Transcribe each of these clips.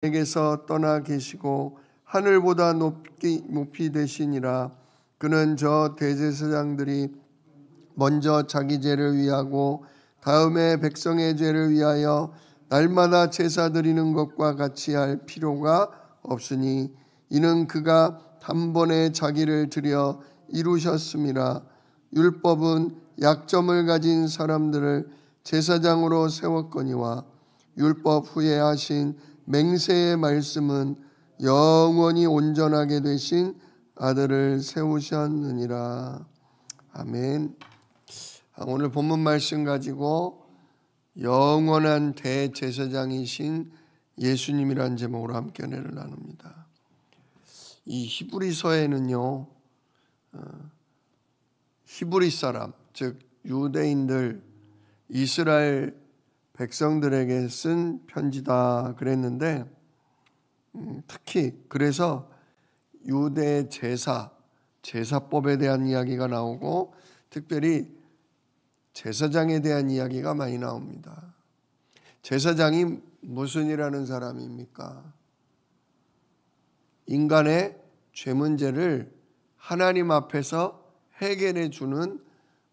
에게서 떠나 계시고 하늘보다 높이 되시니라. 그는 저 대제사장들이 먼저 자기 죄를 위하고 다음에 백성의 죄를 위하여 날마다 제사 드리는 것과 같이 할 필요가 없으니 이는 그가 단번에 자기를 드려 이루셨음이라. 율법은 약점을 가진 사람들을 제사장으로 세웠거니와 율법 후에 하신 맹세의 말씀은 영원히 온전하게 되신 아들을 세우셨느니라. 아멘. 오늘 본문 말씀 가지고 영원한 대제사장이신 예수님이라는 제목으로 함께 은혜를 나눕니다. 이 히브리서에는요, 히브리 사람, 즉 유대인들, 이스라엘 백성들에게 쓴 편지다 그랬는데, 특히 그래서 유대 제사법에 대한 이야기가 나오고 특별히 제사장에 대한 이야기가 많이 나옵니다. 제사장이 무슨 일하는 사람입니까? 인간의 죄 문제를 하나님 앞에서 해결해 주는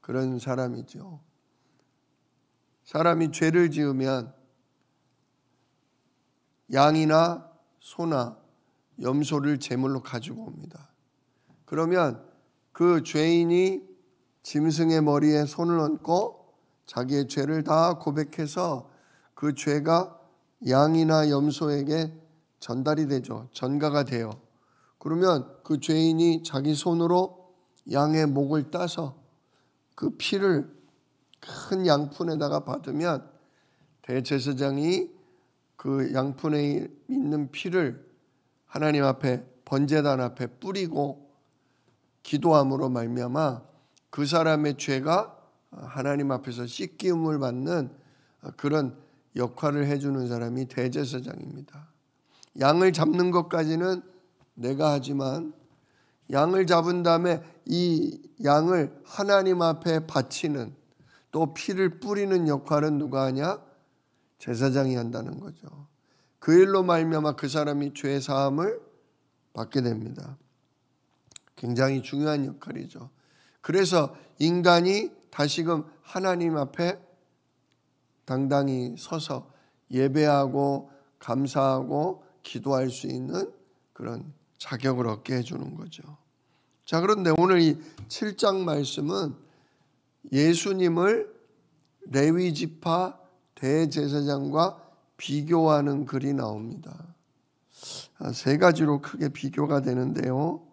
그런 사람이죠. 사람이 죄를 지으면 양이나 소나 염소를 제물로 가지고 옵니다. 그러면 그 죄인이 짐승의 머리에 손을 얹고 자기의 죄를 다 고백해서 그 죄가 양이나 염소에게 전달이 되죠. 전가가 돼요. 그러면 그 죄인이 자기 손으로 양의 목을 따서 그 피를 큰 양푼에다가 받으면 대제사장이 그 양푼에 있는 피를 하나님 앞에 번제단 앞에 뿌리고 기도함으로 말미암아 그 사람의 죄가 하나님 앞에서 씻김을 받는 그런 역할을 해주는 사람이 대제사장입니다. 양을 잡는 것까지는 내가 하지만 양을 잡은 다음에 이 양을 하나님 앞에 바치는 또 피를 뿌리는 역할은 누가 하냐? 제사장이 한다는 거죠. 그 일로 말미암아 그 사람이 죄 사함을 받게 됩니다. 굉장히 중요한 역할이죠. 그래서 인간이 다시금 하나님 앞에 당당히 서서 예배하고 감사하고 기도할 수 있는 그런 자격을 얻게 해주는 거죠. 자, 그런데 오늘 이 7장 말씀은 예수님을 레위 지파 대제사장과 비교하는 글이 나옵니다. 세 가지로 크게 비교가 되는데요.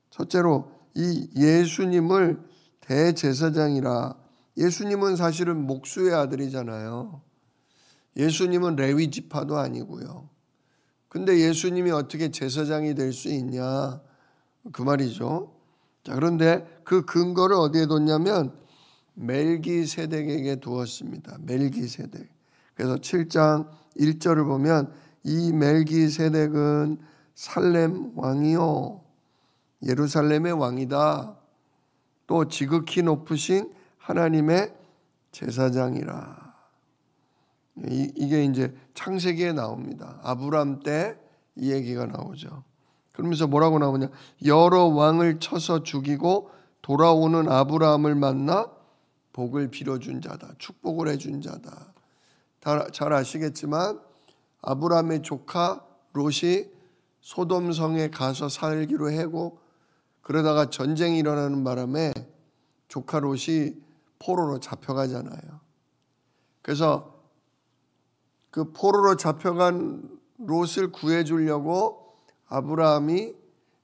첫째로 이 예수님을 대제사장이라. 예수님은 사실은 목수의 아들이잖아요. 예수님은 레위 지파도 아니고요. 근데 예수님이 어떻게 제사장이 될 수 있냐 그 말이죠. 자, 그런데 그 근거를 어디에 뒀냐면 멜기세덱에게 두었습니다. 멜기세덱. 그래서 7장 1절을 보면 이 멜기세덱은 살렘 왕이요 예루살렘의 왕이다. 또 지극히 높으신 하나님의 제사장이라. 이게 이제 창세기에 나옵니다. 아브람 때 이 얘기가 나오죠. 그러면서 뭐라고 나오냐? 여러 왕을 쳐서 죽이고 돌아오는 아브라함을 만나 복을 빌어준 자다. 축복을 해준 자다. 잘 아시겠지만 아브라함의 조카 롯이 소돔성에 가서 살기로 하고 그러다가 전쟁이 일어나는 바람에 조카 롯이 포로로 잡혀가잖아요. 그래서 그 포로로 잡혀간 롯을 구해주려고 아브라함이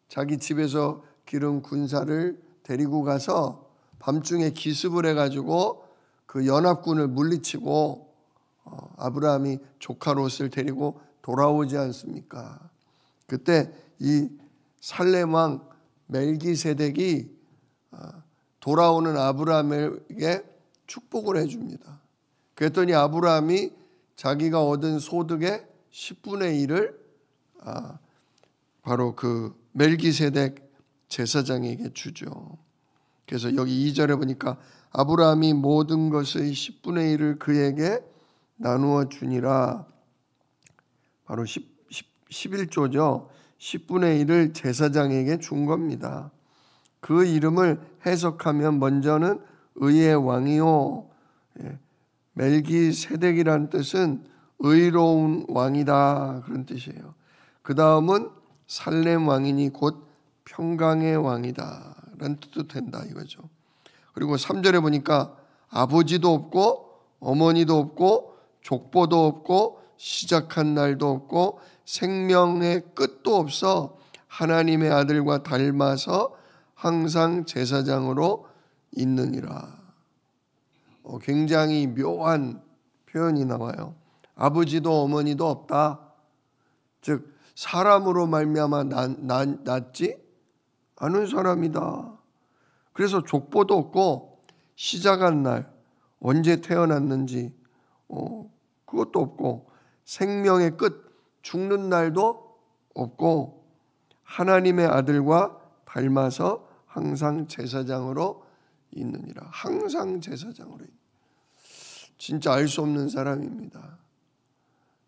자기 집에서 기른 군사를 데리고 가서 밤중에 기습을 해가지고 그 연합군을 물리치고 아브라함이 조카 롯을 데리고 돌아오지 않습니까? 그때 이 살렘 왕 멜기세덱이 돌아오는 아브라함에게 축복을 해줍니다. 그랬더니 아브라함이 자기가 얻은 소득의 10분의 1을 바로 그 멜기세덱 제사장에게 주죠. 그래서 여기 2절에 보니까 아브라함이 모든 것의 10분의 1을 그에게 나누어 주니라. 바로 11조죠. 10분의 1을 제사장에게 준 겁니다. 그 이름을 해석하면 먼저는 의의 왕이요. 멜기세덱이라는 뜻은 의로운 왕이다, 그런 뜻이에요. 그 다음은 살렘 왕이니 곧 평강의 왕이다 라는 뜻도 된다 이거죠. 그리고 3절에 보니까 아버지도 없고 어머니도 없고 족보도 없고 시작한 날도 없고 생명의 끝도 없어 하나님의 아들과 닮아서 항상 제사장으로 있느니라. 굉장히 묘한 표현이 나와요. 아버지도 어머니도 없다. 즉 사람으로 말미암아 낳지 않은 사람이다. 그래서 족보도 없고 시작한 날 언제 태어났는지 그것도 없고 생명의 끝 죽는 날도 없고 하나님의 아들과 닮아서 항상 제사장으로 있느니라. 항상 제사장으로. 진짜 알 수 없는 사람입니다.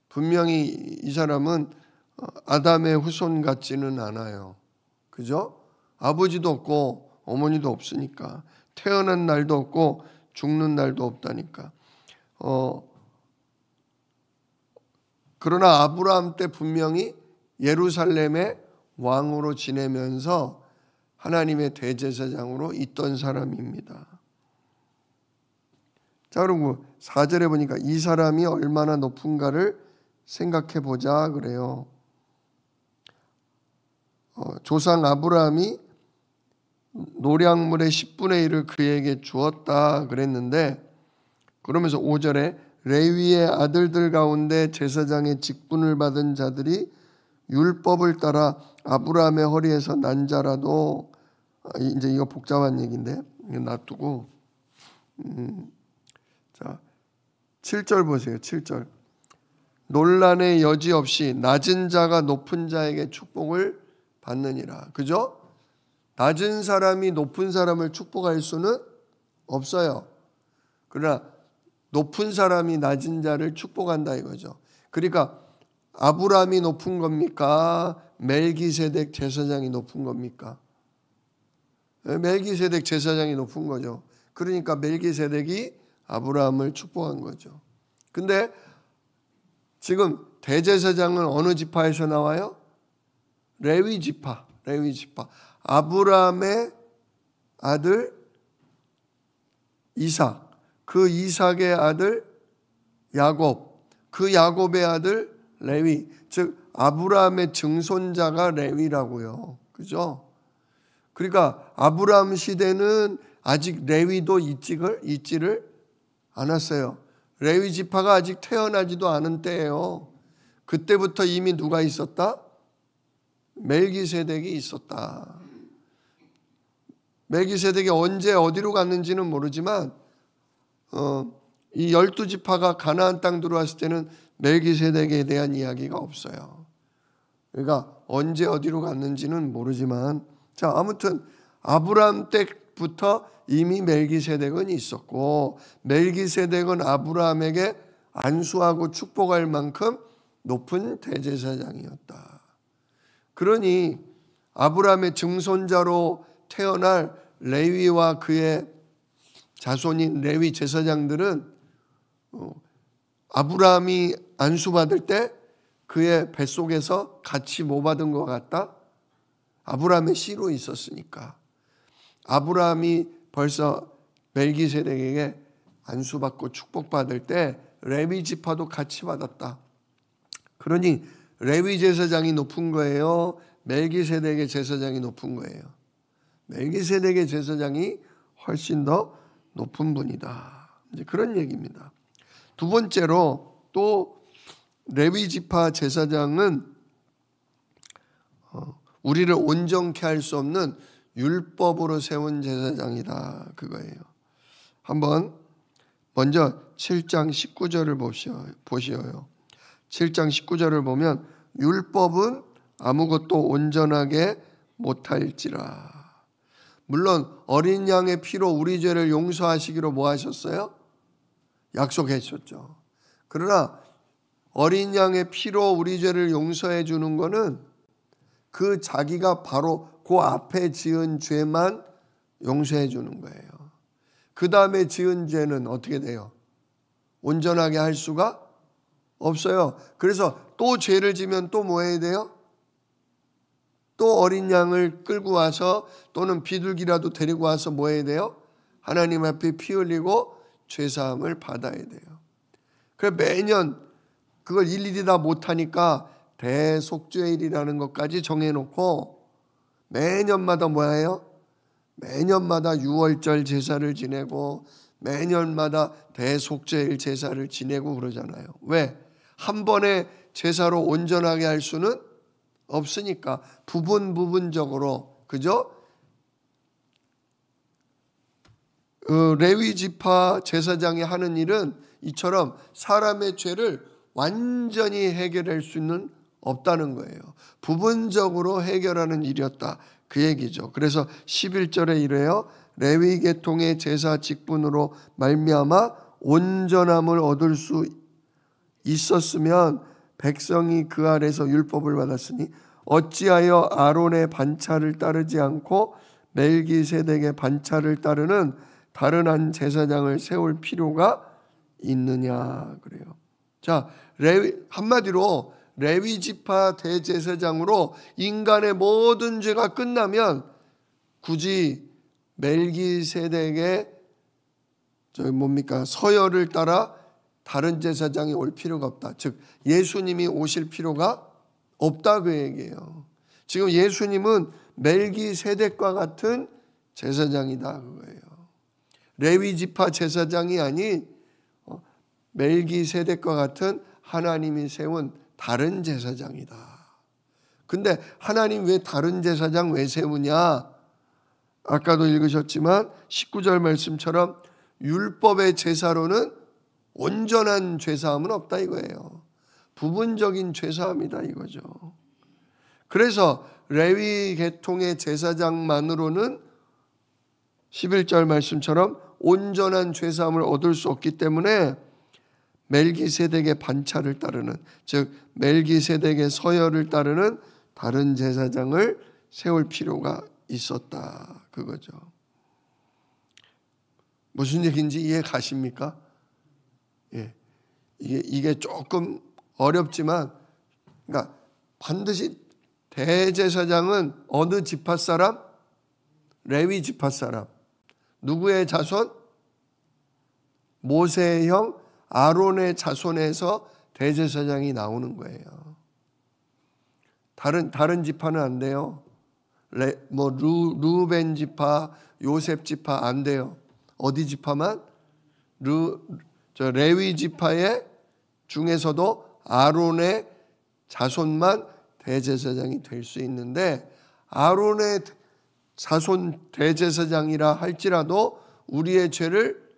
분명히 이 사람은 아담의 후손 같지는 않아요. 그죠? 아버지도 없고 어머니도 없으니까. 태어난 날도 없고 죽는 날도 없다니까. 그러나 아브라함 때 분명히 예루살렘의 왕으로 지내면서 하나님의 대제사장으로 있던 사람입니다. 자, 그리고 4절에 보니까 이 사람이 얼마나 높은가를 생각해 보자 그래요. 조상 아브라함이 노량물의 10분의 1을 그에게 주었다 그랬는데, 그러면서 5절에 레위의 아들들 가운데 제사장의 직분을 받은 자들이 율법을 따라 아브라함의 허리에서 난 자라도, 이제 이거 복잡한 얘기인데 이거 놔두고, 자 7절 보세요. 7절 논란의 여지 없이 낮은 자가 높은 자에게 축복을 받느니라. 그죠? 낮은 사람이 높은 사람을 축복할 수는 없어요. 그러나 높은 사람이 낮은 자를 축복한다 이거죠. 그러니까 아브라함이 높은 겁니까? 멜기세덱 제사장이 높은 겁니까? 멜기세덱 제사장이 높은 거죠. 그러니까 멜기세덱이 아브라함을 축복한 거죠. 근데 지금 대제사장은 어느 지파에서 나와요? 레위 지파. 아브라함의 아들 이삭, 그 이삭의 아들 야곱, 그 야곱의 아들 레위, 즉 아브라함의 증손자가 레위라고요. 그죠? 그러니까 아브라함 시대는 아직 레위도 있지를 않았어요. 레위 지파가 아직 태어나지도 않은 때예요. 그때부터 이미 누가 있었다? 멜기세덱이 있었다. 멜기세덱이 언제 어디로 갔는지는 모르지만 이 12지파가 가나안 땅 들어왔을 때는 멜기세덱에 대한 이야기가 없어요. 그러니까 언제 어디로 갔는지는 모르지만, 자 아무튼 아브라함 때부터 이미 멜기세덱은 있었고, 멜기세덱은 아브라함에게 안수하고 축복할 만큼 높은 대제사장이었다. 그러니 아브라함의 증손자로 태어날 레위와 그의 자손인 레위 제사장들은 아브라함이 안수받을 때 그의 뱃속에서 같이 뭐 받은 것 같다? 아브라함의 씨로 있었으니까. 아브라함이 벌써 멜기세덱에게 안수받고 축복받을 때 레위 지파도 같이 받았다. 그러니 레위 제사장이 높은 거예요? 멜기세덱의 제사장이 높은 거예요? 멜기세덱의 제사장이 훨씬 더 높은 분이다. 이제 그런 얘기입니다. 두 번째로 또 레위 지파 제사장은 우리를 온전케 할 수 없는 율법으로 세운 제사장이다 그거예요. 한번 먼저 7장 19절을 보시어요. 7장 19절을 보면 율법은 아무것도 온전하게 못할지라. 물론 어린 양의 피로 우리 죄를 용서하시기로 뭐 하셨어요? 약속하셨죠. 그러나 어린 양의 피로 우리 죄를 용서해 주는 거는 그 자기가 바로 그 앞에 지은 죄만 용서해 주는 거예요. 그 다음에 지은 죄는 어떻게 돼요? 온전하게 할 수가 없어요. 그래서 또 죄를 지면 또 뭐 해야 돼요? 또 어린 양을 끌고 와서 또는 비둘기라도 데리고 와서 뭐 해야 돼요? 하나님 앞에 피 흘리고 죄사함을 받아야 돼요. 그래서 매년 그걸 일일이 다 못하니까 대속죄일이라는 것까지 정해놓고 매년마다 뭐예요? 매년마다 6월절 제사를 지내고 매년마다 대속죄일 제사를 지내고 그러잖아요. 왜? 한 번에 제사로 온전하게 할 수는 없으니까 부분적으로, 그죠? 레위 지파 제사장이 하는 일은 이처럼 사람의 죄를 완전히 해결할 수는 없다는 거예요. 부분적으로 해결하는 일이었다, 그 얘기죠. 그래서 11절에 이래요. 레위 계통의 제사 직분으로 말미암아 온전함을 얻을 수 있었으면 백성이 그 아래서 율법을 받았으니 어찌하여 아론의 반차를 따르지 않고 멜기세덱의 반차를 따르는 다른 한 제사장을 세울 필요가 있느냐 그래요. 자, 한마디로 레위 지파 대제사장으로 인간의 모든 죄가 끝나면 굳이 멜기세덱의 서열을 따라 다른 제사장이 올 필요가 없다. 즉 예수님이 오실 필요가 없다, 그 얘기예요. 지금 예수님은 멜기세덱과 같은 제사장이다, 그거예요. 레위 지파 제사장이 아닌 멜기세덱과 같은 하나님이 세운 다른 제사장이다. 근데 하나님 왜 다른 제사장 왜 세우냐? 아까도 읽으셨지만 19절 말씀처럼 율법의 제사로는 온전한 죄사함은 없다 이거예요. 부분적인 죄사함이다 이거죠. 그래서 레위 계통의 제사장만으로는 11절 말씀처럼 온전한 죄사함을 얻을 수 없기 때문에 멜기세덱의 반차를 따르는, 즉 멜기세덱의 서열을 따르는 다른 제사장을 세울 필요가 있었다, 그거죠. 무슨 얘기인지 이해 가십니까? 예, 이게 조금 어렵지만, 그러니까 반드시 대제사장은 어느 지파 사람? 레위 지파 사람. 누구의 자손? 모세의 형 아론의 자손에서 대제사장이 나오는 거예요. 다른 지파는 안 돼요. 루벤 지파, 요셉 지파 안 돼요. 어디 지파만? 레위 지파의 중에서도 아론의 자손만 대제사장이 될 수 있는데, 아론의 자손 대제사장이라 할지라도 우리의 죄를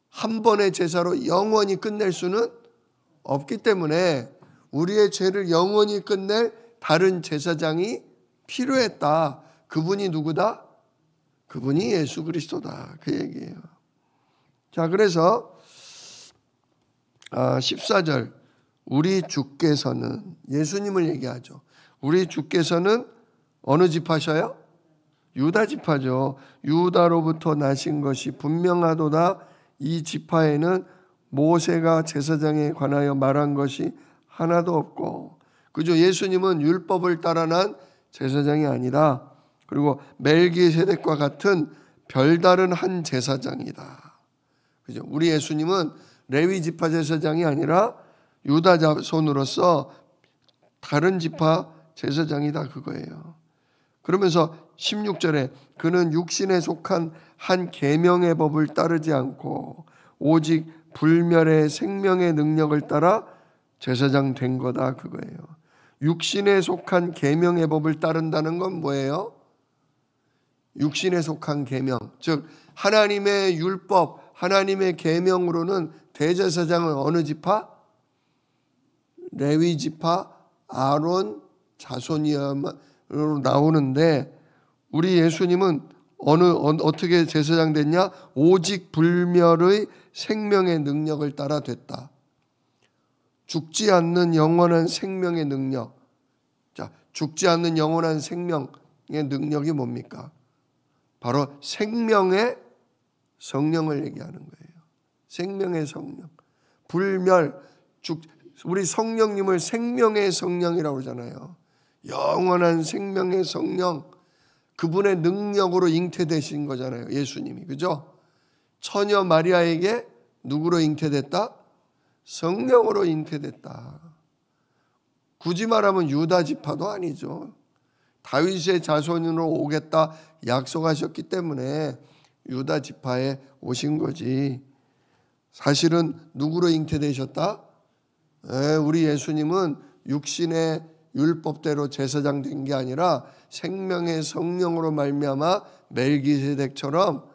한 번의 제사로 영원히 끝낼 수는 없기 때문에 우리의 죄를 영원히 끝낼 다른 제사장이 필요했다. 그분이 누구다? 그분이 예수 그리스도다, 그 얘기예요. 자, 그래서 14절 우리 주께서는, 예수님을 얘기하죠. 우리 주께서는 어느 지파셔요? 유다 지파죠. 유다로부터 나신 것이 분명하도다. 이 지파에는 모세가 제사장에 관하여 말한 것이 하나도 없고, 그죠? 예수님은 율법을 따라 난 제사장이 아니라, 그리고 멜기세덱과 같은 별다른 한 제사장이다, 그죠? 우리 예수님은 레위 지파 제사장이 아니라 유다 자손으로서 다른 지파 제사장이다, 그거예요. 그러면서 16절에 그는 육신에 속한 한 계명의 법을 따르지 않고 오직 불멸의 생명의 능력을 따라 제사장 된 거다, 그거예요. 육신에 속한 계명의 법을 따른다는 건 뭐예요? 육신에 속한 계명, 즉 하나님의 율법, 하나님의 계명으로는 대제사장은 어느 지파? 레위 지파 아론 자손이야로 나오는데, 우리 예수님은 어떻게 제사장 됐냐? 오직 불멸의 생명의 능력을 따라 됐다. 죽지 않는 영원한 생명의 능력. 자, 죽지 않는 영원한 생명의 능력이 뭡니까? 바로 생명의 성령을 얘기하는 거예요. 생명의 성령. 불멸, 우리 성령님을 생명의 성령이라고 그러잖아요. 영원한 생명의 성령, 그분의 능력으로 잉태되신 거잖아요. 예수님이. 그죠? 처녀 마리아에게 누구로 잉태됐다? 성령으로 잉태됐다. 굳이 말하면 유다 지파도 아니죠. 다윗의 자손으로 오겠다 약속하셨기 때문에 유다 지파에 오신 거지. 사실은 누구로 잉태되셨다? 우리 예수님은 육신의 율법대로 제사장 된 게 아니라 생명의 성령으로 말미암아 멜기세덱처럼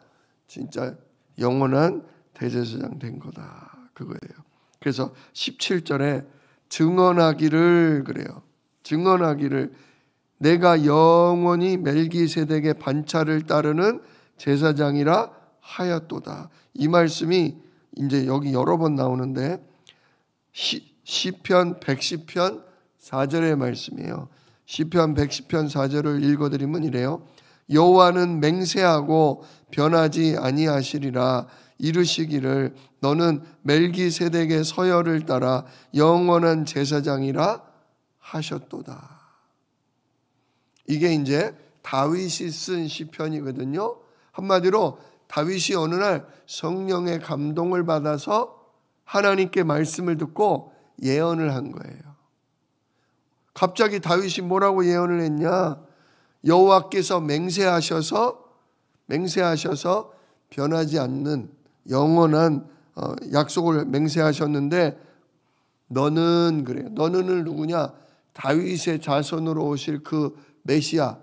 진짜 영원한 대제사장 된 거다. 그거예요. 그래서 17절에 증언하기를 그래요. 증언하기를 내가 영원히 멜기세덱의 반차를 따르는 제사장이라 하였도다. 이 말씀이 이제 여기 여러 번 나오는데 시편 110편 4절의 말씀이에요. 시편 110편 4절을 읽어드리면 이래요. 여호와는 맹세하고 변하지 아니하시리라. 이르시기를 너는 멜기세덱의 서열을 따라 영원한 제사장이라 하셨도다. 이게 이제 다윗이 쓴 시편이거든요. 한마디로 다윗이 어느 날 성령의 감동을 받아서 하나님께 말씀을 듣고 예언을 한 거예요. 갑자기 다윗이 뭐라고 예언을 했냐? 여호와께서 맹세하셔서 변하지 않는 영원한 약속을 맹세하셨는데 너는 그래요. 너는을 누구냐? 다윗의 자손으로 오실 그 메시아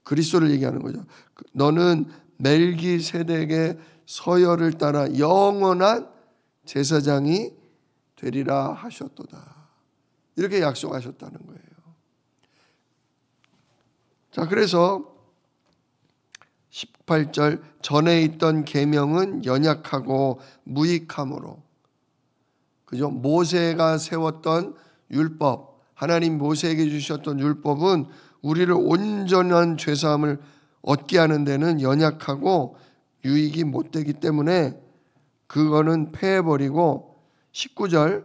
그리스도를 얘기하는 거죠. 너는 멜기세덱의 서열을 따라 영원한 제사장이 되리라 하셨도다. 이렇게 약속하셨다는 거예요. 자, 그래서 18절 전에 있던 계명은 연약하고 무익함으로, 그죠? 모세가 세웠던 율법, 하나님 모세에게 주셨던 율법은 우리를 온전한 죄사함을 얻게 하는 데는 연약하고 유익이 못 되기 때문에 그거는 폐해버리고 19절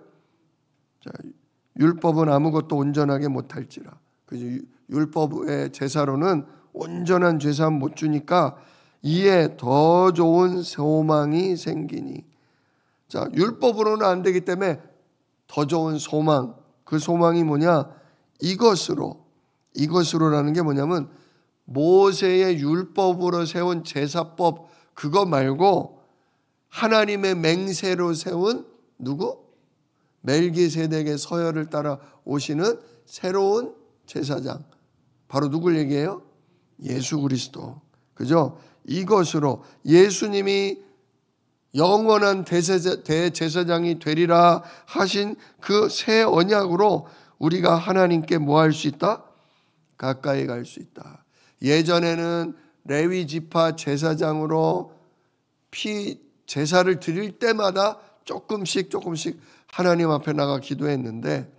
율법은 아무것도 온전하게 못할지라. 그죠? 율법의 제사로는 온전한 죄사함 못 주니까 이에 더 좋은 소망이 생기니. 자, 율법으로는 안 되기 때문에 더 좋은 소망. 그 소망이 뭐냐? 이것으로라는 게 뭐냐면 모세의 율법으로 세운 제사법 그거 말고 하나님의 맹세로 세운 누구? 멜기세덱의 서열을 따라 오시는 새로운 제사장. 바로 누굴 얘기해요? 예수 그리스도. 그죠? 이것으로 예수님이 영원한 대제사장이 되리라 하신 그 새 언약으로 우리가 하나님께 뭐 할 수 있다? 가까이 갈 수 있다. 예전에는 레위 지파 제사장으로 제사를 드릴 때마다 조금씩 하나님 앞에 나가 기도했는데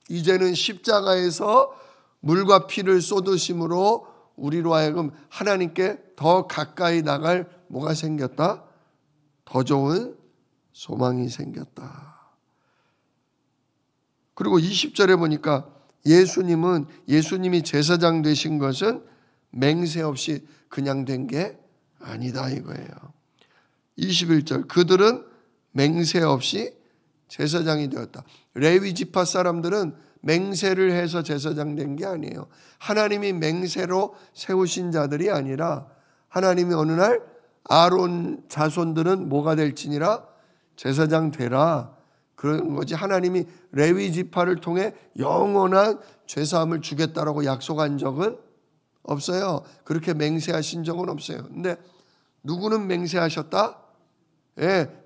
이제는 십자가에서 물과 피를 쏟으심으로 우리로 하여금 하나님께 더 가까이 나갈 뭐가 생겼다? 더 좋은 소망이 생겼다. 그리고 20절에 보니까 예수님이 제사장 되신 것은 맹세 없이 그냥 된 게 아니다 이거예요. 21절 그들은 맹세 없이 제사장이 되었다. 레위 지파 사람들은 맹세를 해서 제사장 된 게 아니에요. 하나님이 맹세로 세우신 자들이 아니라 하나님이 어느 날 아론 자손들은 뭐가 될지니라 제사장 되라. 그런 거지. 하나님이 레위 지파를 통해 영원한 죄사함을 주겠다라고 약속한 적은 없어요. 그렇게 맹세하신 적은 없어요. 근데 누구는 맹세하셨다?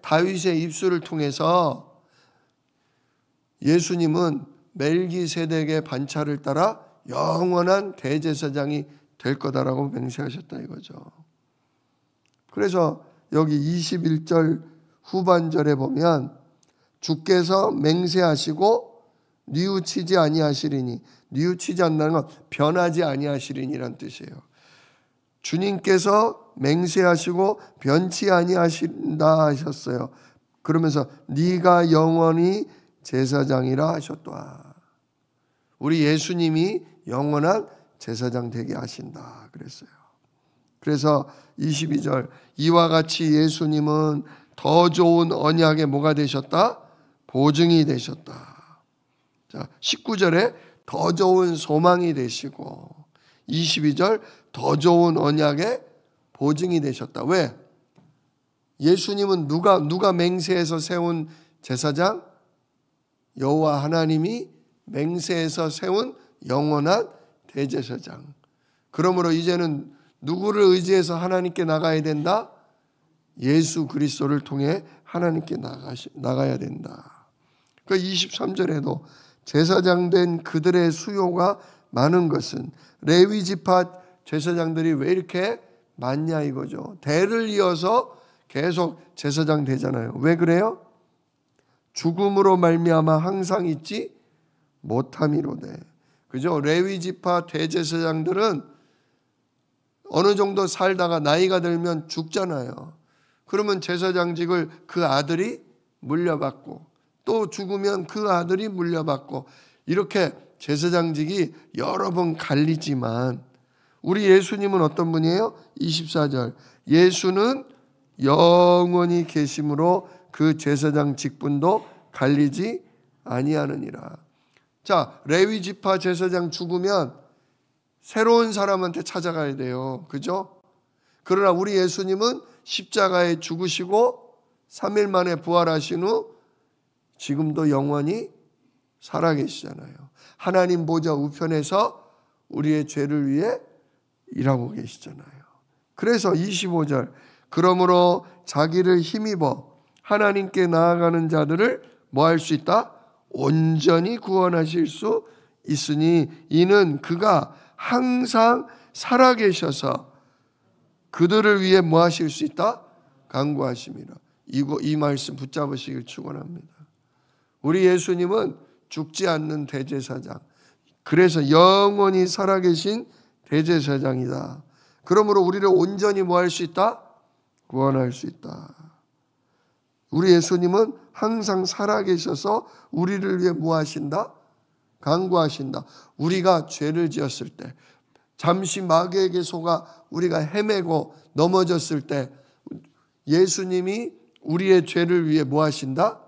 다윗의 입술을 통해서 예수님은 멜기세덱의 반차를 따라 영원한 대제사장이 될 거다라고 맹세하셨다 이거죠. 그래서 여기 21절 후반절에 보면 주께서 맹세하시고 뉘우치지 아니하시리니, 뉘우치지 않는다는 건 변하지 아니하시리니란 뜻이에요. 주님께서 맹세하시고 변치 아니하신다 하셨어요. 그러면서 네가 영원히 제사장이라 하셨도다. 우리 예수님이 영원한 제사장 되게 하신다 그랬어요. 그래서 22절, 이와 같이 예수님은 더 좋은 언약의 뭐가 되셨다? 보증이 되셨다. 자, 19절에 더 좋은 소망이 되시고, 22절 더 좋은 언약의 보증이 되셨다. 왜? 예수님은 누가 맹세해서 세운 제사장? 여호와 하나님이 맹세해서 세운 영원한 대제사장. 그러므로 이제는 누구를 의지해서 하나님께 나가야 된다? 예수 그리스도를 통해 하나님께 나가야 된다. 그 23절에도 제사장 된 그들의 수요가 많은 것은, 레위 지파 제사장들이 왜 이렇게 많냐 이거죠. 대를 이어서 계속 제사장 되잖아요. 왜 그래요? 죽음으로 말미암아 항상 있지 못함이로되. 그죠? 레위 지파 대제사장들은 어느 정도 살다가 나이가 들면 죽잖아요. 그러면 제사장직을 그 아들이 물려받고, 또 죽으면 그 아들이 물려받고, 이렇게 제사장직이 여러 번 갈리지만, 우리 예수님은 어떤 분이에요? 24절, 예수는 영원히 계심으로 그 제사장 직분도 갈리지 아니하느니라. 자, 레위 지파 제사장 죽으면 새로운 사람한테 찾아가야 돼요. 그죠? 그러나 우리 예수님은 십자가에 죽으시고 3일 만에 부활하신 후 지금도 영원히 살아계시잖아요. 하나님 보좌 우편에서 우리의 죄를 위해 일하고 계시잖아요. 그래서 25절, 그러므로 자기를 힘입어 하나님께 나아가는 자들을 뭐 할 수 있다? 온전히 구원하실 수 있으니 이는 그가 항상 살아계셔서 그들을 위해 뭐 하실 수 있다? 간구하심이라. 이 말씀 붙잡으시길 축원합니다. 우리 예수님은 죽지 않는 대제사장, 그래서 영원히 살아계신 대제사장이다. 그러므로 우리를 온전히 뭐 할 수 있다? 구원할 수 있다. 우리 예수님은 항상 살아계셔서 우리를 위해 뭐 하신다? 간구하신다. 우리가 죄를 지었을 때, 잠시 마귀에게 속아 우리가 헤매고 넘어졌을 때 예수님이 우리의 죄를 위해 뭐 하신다?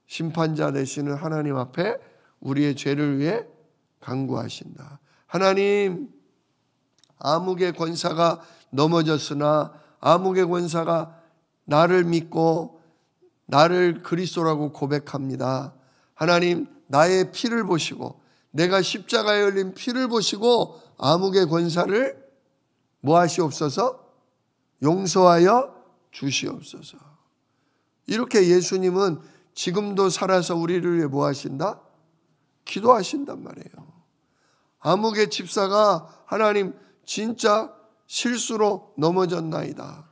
심판자 되시는 하나님 앞에 우리의 죄를 위해 간구하신다. 하나님, 암흑의 권사가 넘어졌으나 암흑의 권사가 나를 믿고 나를 그리스도라고 고백합니다. 하나님, 나의 피를 보시고 내가 십자가에 흘린 피를 보시고 암흑의 권사를 뭐 하시옵소서? 용서하여 주시옵소서. 이렇게 예수님은 지금도 살아서 우리를 위해 뭐 하신다? 기도하신단 말이에요. 암흑의 집사가 하나님 진짜 실수로 넘어졌나이다.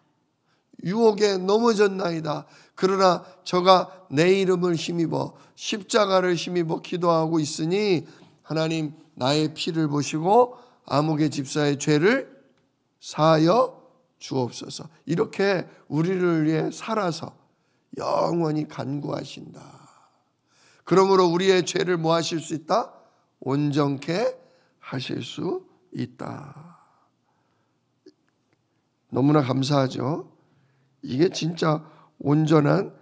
유혹에 넘어졌나이다. 그러나 저가 내 이름을 힘입어 십자가를 힘입어 기도하고 있으니 하나님 나의 피를 보시고 암흑의 집사의 죄를 사하여 주옵소서. 이렇게 우리를 위해 살아서 영원히 간구하신다. 그러므로 우리의 죄를 뭐 하실 수 있다? 온전케 하실 수 있다. 너무나 감사하죠. 이게 진짜 온전한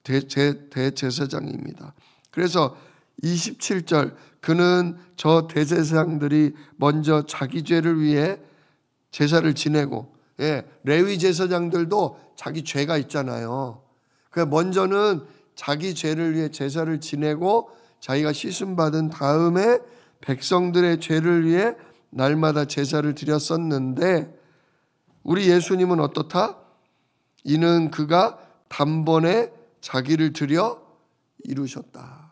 대제사장입니다. 그래서 27절, 그는 저 대제사장들이 먼저 자기 죄를 위해 제사를 지내고, 레위 제사장들도 자기 죄가 있잖아요. 먼저는 자기 죄를 위해 제사를 지내고 자기가 씻음 받은 다음에 백성들의 죄를 위해 날마다 제사를 드렸었는데, 우리 예수님은 어떻다? 이는 그가 단번에 자기를 드려 이루셨다.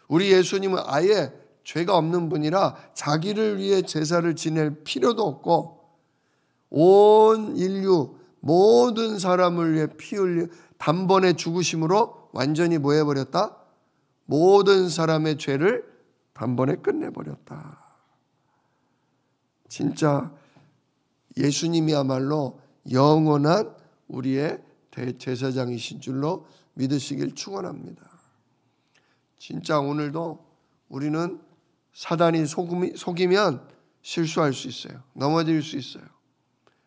우리 예수님은 아예 죄가 없는 분이라 자기를 위해 제사를 지낼 필요도 없고 온 인류 모든 사람을 위해 피 흘려 단번에 죽으심으로 완전히 뭐 해버렸다? 모든 사람의 죄를 단번에 끝내버렸다. 진짜 예수님이야말로 영원한 우리의 대제사장이신 줄로 믿으시길 축원합니다. 진짜 오늘도 우리는 사단이 속이면 실수할 수 있어요. 넘어질 수 있어요.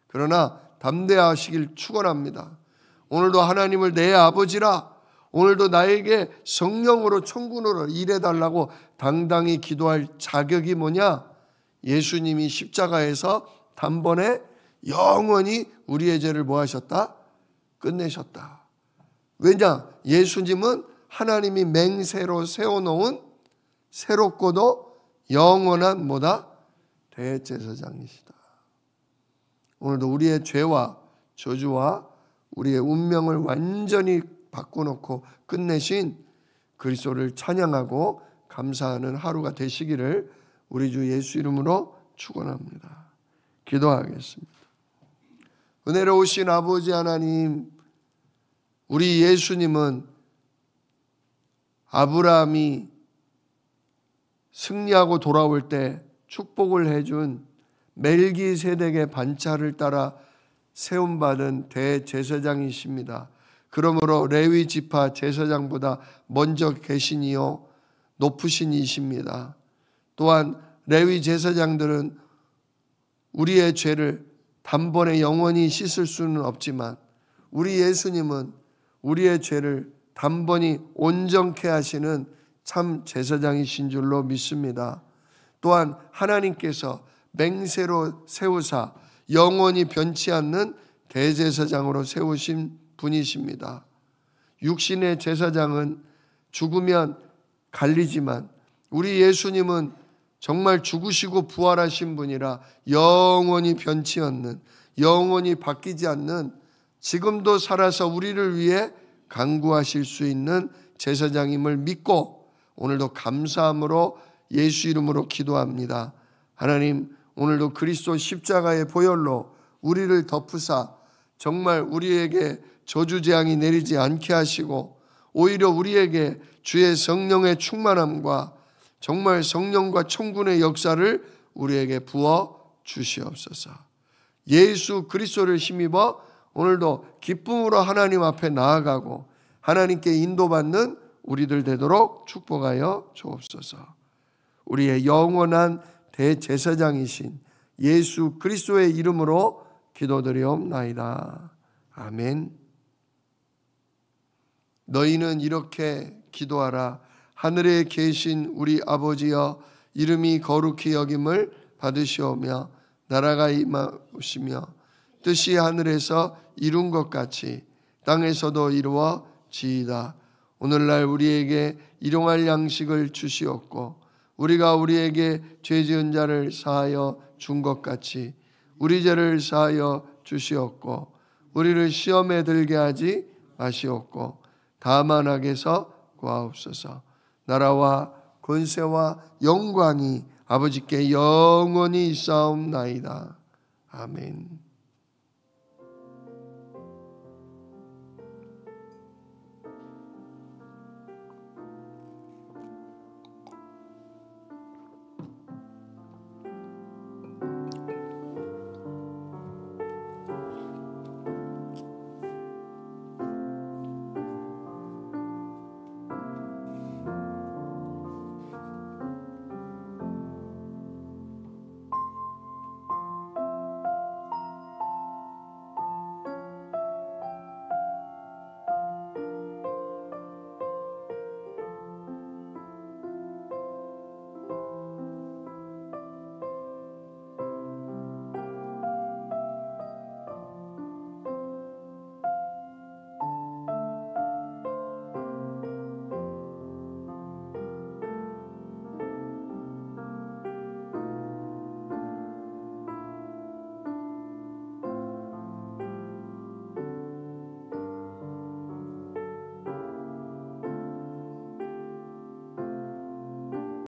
그러나 담대하시길 축원합니다. 오늘도 하나님을 내 아버지라, 오늘도 나에게 성령으로 천군으로 일해달라고 당당히 기도할 자격이 뭐냐? 예수님이 십자가에서 단번에 영원히 우리의 죄를 뭐 하셨다? 끝내셨다. 왜냐? 예수님은 하나님이 맹세로 세워놓은 새롭고도 영원한 뭐다? 대제사장이시다. 오늘도 우리의 죄와 저주와 우리의 운명을 완전히 바꿔놓고 끝내신 그리스도를 찬양하고 감사하는 하루가 되시기를 우리 주 예수 이름으로 축원합니다. 기도하겠습니다. 은혜로우신 아버지 하나님, 우리 예수님은 아브라함이 승리하고 돌아올 때 축복을 해준 멜기세덱의 반차를 따라 세움받은 대제사장이십니다. 그러므로 레위 지파 제사장보다 먼저 계시니요 높으신 이십니다. 또한 레위 제사장들은 우리의 죄를 단번에 영원히 씻을 수는 없지만 우리 예수님은 우리의 죄를 단번에 온전케 하시는 참 제사장이신 줄로 믿습니다. 또한 하나님께서 맹세로 세우사 영원히 변치 않는 대제사장으로 세우신 분이십니다. 육신의 제사장은 죽으면 갈리지만 우리 예수님은 정말 죽으시고 부활하신 분이라 영원히 변치 않는, 영원히 바뀌지 않는, 지금도 살아서 우리를 위해 간구하실 수 있는 제사장임을 믿고 오늘도 감사함으로 예수 이름으로 기도합니다. 하나님, 오늘도 그리스도 십자가의 보혈로 우리를 덮으사 정말 우리에게 저주재앙이 내리지 않게 하시고 오히려 우리에게 주의 성령의 충만함과 정말 성령과 천군의 역사를 우리에게 부어 주시옵소서. 예수 그리스도를 힘입어 오늘도 기쁨으로 하나님 앞에 나아가고 하나님께 인도받는 우리들 되도록 축복하여 주옵소서. 우리의 영원한 대제사장이신 예수 그리스도의 이름으로 기도드리옵나이다. 아멘. 너희는 이렇게 기도하라. 하늘에 계신 우리 아버지여, 이름이 거룩히 여김을 받으시오며 나라가 임하시며 뜻이 하늘에서 이룬 것 같이 땅에서도 이루어지이다. 오늘날 우리에게 일용할 양식을 주시옵고 우리가 우리에게 죄 지은 자를 사하여 준 것 같이 우리 죄를 사하여 주시옵고 우리를 시험에 들게 하지 마시옵고 다만 악에서 구하옵소서. 나라와 권세와 영광이 아버지께 영원히 있사옵나이다. 아멘.